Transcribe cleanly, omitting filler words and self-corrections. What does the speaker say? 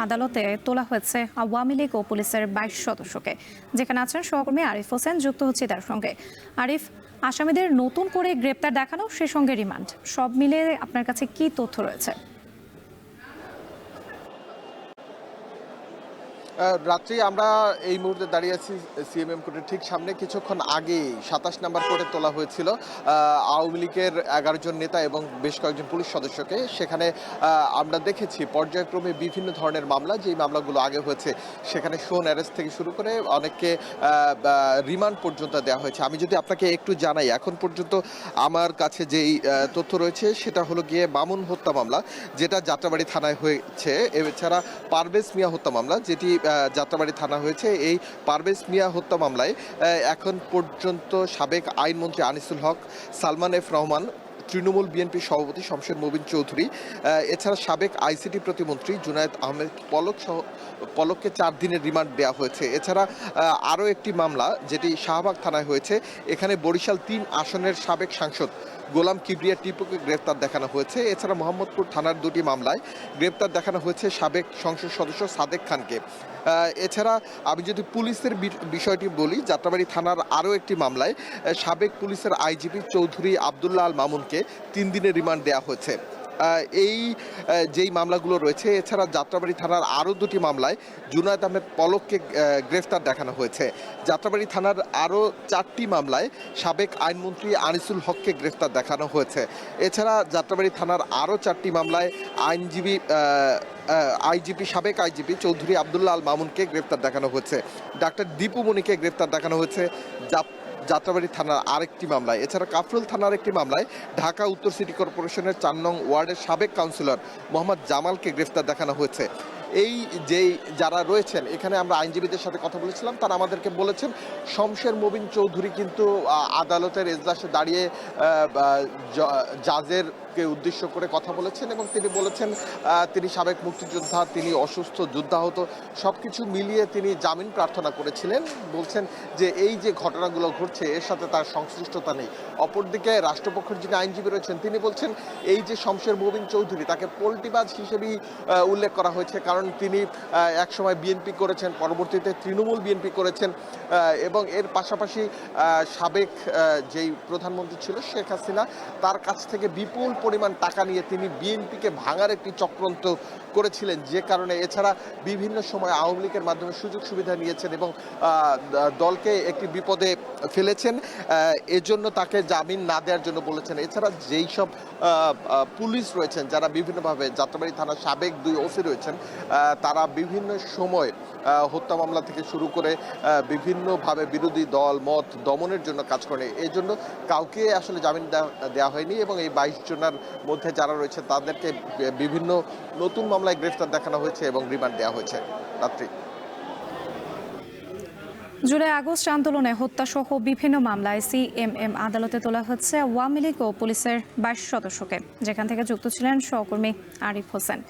আদালতে তোলা হয়েছে আওয়ামী লীগ ও পুলিশের 22 সদস্যকে, যেখানে আছেন সহকর্মী আরিফ হোসেন। যুক্ত হচ্ছে তার সঙ্গে। আরিফ, আসামিদের নতুন করে গ্রেপ্তার দেখানো, সে সঙ্গে রিমান্ড, সব মিলে আপনার কাছে কি তথ্য রয়েছে? রাত্রি আমরা এই মুহূর্তে দাঁড়িয়ে আছি সিএমএম কোর্টের ঠিক সামনে। কিছুক্ষণ আগেই 27 নম্বর কোর্টে তোলা হয়েছিল আওয়ামী লীগের 11 জন নেতা এবং বেশ কয়েকজন পুলিশ সদস্যকে। সেখানে আমরা দেখেছি পর্যায়ক্রমে বিভিন্ন ধরনের মামলা, যেই মামলাগুলো আগে হয়েছে সেখানে শোন অ্যারেস্ট থেকে শুরু করে অনেককে রিমান্ড পর্যন্ত দেওয়া হয়েছে। আমি যদি আপনাকে একটু জানাই, এখন পর্যন্ত আমার কাছে যেই তথ্য রয়েছে সেটা হলো গিয়ে মামুন হত্যা মামলা, যেটা যাত্রাবাড়ি থানায় হয়েছে। এছাড়া পারভেজ মিয়া হত্যা মামলা, যেটি যাত্রাবাড়ি থানা হয়েছে। এই পারভেজ মিয়া হত্যা মামলায় এখন পর্যন্ত সাবেক আইনমন্ত্রী আনিসুল হক, সালমান এফ রহমান, তৃণমূল বিএনপি সভাপতি শমশের মুবিন চৌধুরী, এছাড়া সাবেক আইসিটি প্রতিমন্ত্রী জুনায়েদ আহমেদ পলককে 4 দিনের রিমান্ড দেওয়া হয়েছে। এছাড়া আরও একটি মামলা যেটি শাহবাগ থানায় হয়েছে, এখানে বরিশাল 3 আসনের সাবেক সাংসদ গোলাম কিবরিয়া টিপুকে গ্রেপ্তার দেখানো হয়েছে। এছাড়া মোহাম্মদপুর থানার 2টি মামলায় গ্রেপ্তার দেখানো হয়েছে সাবেক সংসদ সদস্য সাদেক খানকে। এছাড়া আমি যদি পুলিশের বিষয়টি বলি, যাত্রাবাড়ি থানার আরও একটি মামলায় সাবেক পুলিশের আইজিপি চৌধুরী আবদুল্লাহ আল মামুনকে 3 দিনের রিমান্ড দেওয়া হয়েছে। এই যেই মামলাগুলো রয়েছে, এছাড়া যাত্রাবাড়ি থানার আরও 2টি মামলায় জুনায়েদ আহমেদ পলককে গ্রেফতার দেখানো হয়েছে। যাত্রাবাড়ি থানার আরও 4টি মামলায় সাবেক আইনমন্ত্রী আনিসুল হককে গ্রেফতার দেখানো হয়েছে। এছাড়া যাত্রাবাড়ি থানার আরও 4টি মামলায় সাবেক আইজিপি চৌধুরী আবদুল্লাহ আল মামুনকে গ্রেফতার দেখানো হয়েছে। ডাক্তার দীপু মনিকে গ্রেফতার দেখানো হয়েছে যাত্রাবাড়ি থানার আরেকটি মামলায়। এছাড়া কাফরুল থানার একটি মামলায় ঢাকা উত্তর সিটি কর্পোরেশনের 4 নং ওয়ার্ডের সাবেক কাউন্সিলর মোহাম্মদ জামালকে গ্রেফতার দেখানো হয়েছে। এই যেই যারা রয়েছেন এখানে, আমরা আইনজীবীদের সাথে কথা বলেছিলাম, তারা আমাদেরকে বলেছেন শমশের মুবিন চৌধুরী কিন্তু আদালতের এজলাসে দাঁড়িয়ে জাজেরকে উদ্দেশ্য করে কথা বলেছেন এবং তিনি বলেছেন তিনি সাবেক মুক্তিযোদ্ধা, তিনি অসুস্থ, যুদ্ধাহত, সব কিছু মিলিয়ে তিনি জামিন প্রার্থনা করেছিলেন। বলছেন যে এই যে ঘটনাগুলো ঘটছে এর সাথে তার সংশ্লিষ্টতা নেই। অপরদিকে রাষ্ট্রপক্ষের যিনি আইনজীবী রয়েছেন তিনি বলছেন এই যে শমশের মুবিন চৌধুরী, তাকে পল্টিবাজ হিসেবেই উল্লেখ করা হয়েছে, কারণ তিনি একসময় বিএনপি করেছেন, পরবর্তীতে তৃণমূল বিএনপি করেছেন এবং এর পাশাপাশি সাবেক যেই প্রধানমন্ত্রী ছিল শেখ হাসিনা, তার কাছ থেকে বিপুল পরিমাণ টাকা নিয়ে তিনি বিএনপিকে ভাঙার একটি চক্রান্ত করেছিলেন, যে কারণে এছাড়া বিভিন্ন সময় আওয়ামী লীগের মাধ্যমে সুযোগ সুবিধা নিয়েছেন এবং দলকে একটি বিপদে ফেলেছেন। এজন্য তাকে জামিন না দেওয়ার জন্য বলেছেন। এছাড়া যেই সব পুলিশ রয়েছেন যারা বিভিন্নভাবে, যাত্রাবাড়ি থানার সাবেক 2 ওসি রয়েছেন, তারা বিভিন্ন সময় হত্যা মামলা থেকে শুরু করে বিভিন্নভাবে বিরোধী দল মত দমনের জন্য কাজ করে। এই জন্য কাউকে আসলে জামিন দেওয়া হয়নি এবং এই 22 জনের মধ্যে যারা রয়েছে তাদেরকে বিভিন্ন নতুন মামলায় গ্রেফতার দেখানো হয়েছে এবং রিমান্ড দেওয়া হয়েছে। রাত্রি জুলাই আগস্ট আন্দোলনে হত্যাসহ বিভিন্ন মামলায় সিএমএম আদালতে তোলা হচ্ছে আওয়ামী লীগ ও পুলিশের 22 সদস্যকে, যেখান থেকে যুক্ত ছিলেন সহকর্মী আরিফ হোসেন।